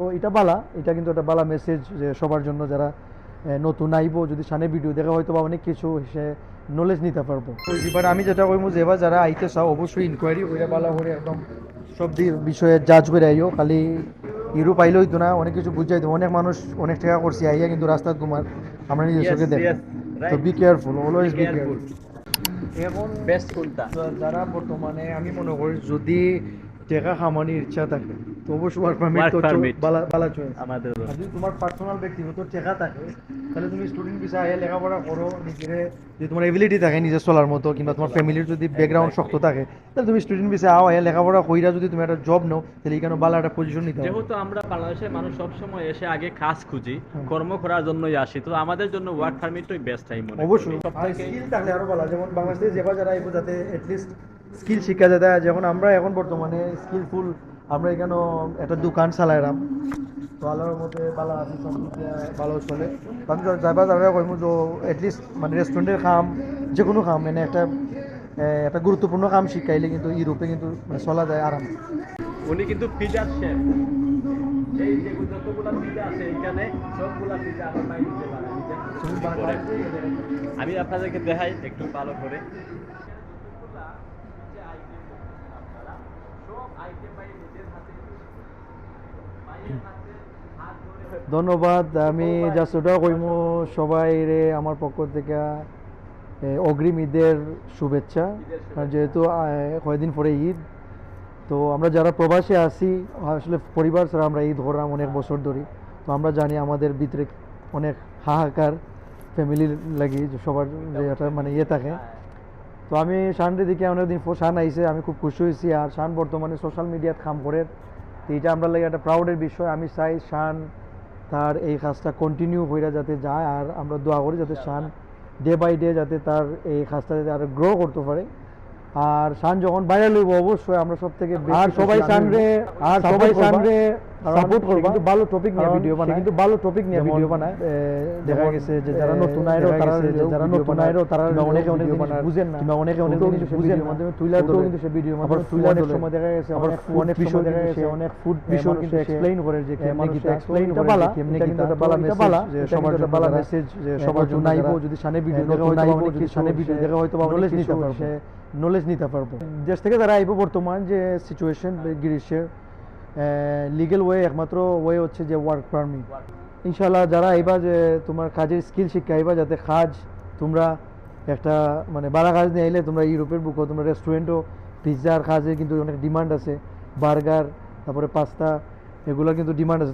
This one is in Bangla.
তো এটা বালা, এটা কিন্তু একটা বালা মেসেজ যে সবার জন্য যারা নতুন আইব যদি সামনে ভিডিও দেখা হয়তো বা অনেক কিছু সে নলেজ নিতে পারবো। বাট আমি যেটা কইমু যে এবার যারা আইতে চাও অবশ্যই ইনকোয়ারি করে বালা করে একদম সব বিষয়ে জাজ করে আইও, খালি ইউরোপ আইলে হইতো না, অনেক কিছু বুঝাই দেবো। অনেক মানুষ অনেক টাকা করছে আইয়া কিন্তু রাস্তার তোমার আমরা নিজের ইয়েস চোখে দেখলাম। ইয়েস তো right. Be careful, B always be careful. Careful. এখন বেস্ট কোনটা? যারা বর্তমানে আমি মনে করি যদি টাকা কামানির ইচ্ছা থাকে তো অবশ্যই ওয়ার্ক পারমিট ওয়ার্ক তো পারমিট বালা বালা চয়েস। আমাদের আর যদি তোমার পার্সোনাল ব্যক্তিগত টাকা থাকে তাহলে তুমি স্টুডেন্ট ভিসা আইয়া লেখাপড়া করো নিজের, যদি তোমার এবিলিটি থাকে নিজে চলার মতো কিংবা তোমার ফ্যামিলির যদি ব্যাকগ্রাউন্ড শক্ত এক্স্যাক্টলি। থাকে তাহলে তুমি স্টুডেন্ট ভিসা আও আইয়া লেখাপড়া কইরা যদি তুমি একটা জব নাও তাহলে এখানে ভালো একটা পজিশন নিতে পারো। যেহেতু আমরা বাংলাদেশের মানুষ সবসময় এসে আগে কাজ খুঁজি, হুম। কর্ম করার জন্যই আসি, তো আমাদের জন্য ওয়ার্ক পারমিটই বেস্ট টাইম মনে করি অবশ্যই সব আর থেকে। স্কিল থাকলে আরো ভালো, যেমন বাংলাদেশে যেবা যারা আইবো যাতে অ্যাটলিস্ট স্কিল শিক্ষা যাতে, যখন আমরা এখন বর্তমানে স্কিলফুল আমরা এখানে একটা দোকান চালাইলাম তো আল্লাহর মধ্যে ভালো আছে, সব দিক দিয়ে ভালো চলে। তো আমি যাবা যারা কইমু যে অ্যাটলিস্ট মানে রেস্টুরেন্টের কাম, যে কোনো কাম মানে একটা গুরুত্বপূর্ণ কাম শিখাইলে কিন্তু ইউরোপে কিন্তু মানে চলা যায় আরাম। উনি কিন্তু পিজার শেফ। এই যে যতগুলা পিজা আছে এখানে সবগুলা পিজা আমার ভাই নিজে বানায়, নিজে হাতে তুমি তৈরি করে। বাংলাদেশে আমি আপনাদেরকে দেখাই একটু ভালো করে। ধন্যবাদ। আমি জাস্ট ওটাও কইমু সবাই রে আমার পক্ষ থেকে অগ্রিম ঈদের শুভেচ্ছা। কারণ যেহেতু কয়েকদিন পরে ঈদ, তো আমরা যারা প্রবাসে আছি আসলে পরিবার ছাড়া আমরা ঈদ করলাম অনেক বছর ধরে। তো আমরা জানি আমাদের ভিতরে অনেক হাহাকার ফ্যামিলির লাগি যে সবার যে একটা মানে ইয়ে থাকে। তো আমি শানরে দিকে অনেকদিন শান আইছে, আমি খুব খুশি হয়েছি। আর শান বর্তমানে সোশ্যাল মিডিয়াত কাম করে, তো এটা আমরা লাগে একটা প্রাউডের বিষয়। আমি চাই শান তার এই কাজটা কন্টিনিউ হইরা যাতে যায়, আর আমরা দোয়া করি যাতে শান ডে বাই ডে যাতে তার এই কাজটা যাতে আরো গ্রো করতে পারে। আর শান যখন বাইরে লইব অবশ্যই আমরা সব থেকে আর সবাই শানরে সাপোর্ট করবা, কিন্তু ভালো টপিক নিয়ে ভিডিও বানায়, কিন্তু ভালো টপিক নিয়ে ভিডিও বানায়। দেখা গেছে যে যারা নতুন আইরো তারা অনেকে অনেক জিনিস বুঝেন না, কিংবা অনেকে অনেক জিনিস ভিডিওর মাধ্যমে তুইলা ধরে, কিন্তু সে ভিডিওর মাধ্যমে তুইলা অনেক সময় দেখা গেছে অনেক বিষয় দেখা গেছে অনেক ফুড বিষয় কিন্তু এক্সপ্লেইন করে যে কেমনে কি এক্সপ্লেইন করে কেমনে কি একটা ভালো মেসেজ যে সবার জন্য ভালো মেসেজ যে সবার জন্য আইবো যদি সামনে ভিডিও দেখা হয়তো আইবো যদি সামনে ভিডিও দেখা হয়তো বা নলেজ নিতে পারবো, নলেজ নিতে পারবো। দেশ থেকে যারা আইবো বর্তমান যে সিচুয়েশন গ্রীষ্মের লিগ্যাল ওয়ে একমাত্র ওয়ে হচ্ছে যে ওয়ার্ক পারমিট। ইনশাল্লাহ যারা আইবা যে তোমার কাজের স্কিল শিক্ষা আইবা যাতে কাজ তোমরা একটা মানে বাড়া কাজ নিয়ে আইলে তোমরা ইউরোপের বুকও তোমরা রেস্টুরেন্টও পিৎজার কাজে কিন্তু অনেক ডিমান্ড আছে, বার্গার তারপরে পাস্তা এগুলো কিন্তু ডিমান্ড আছে।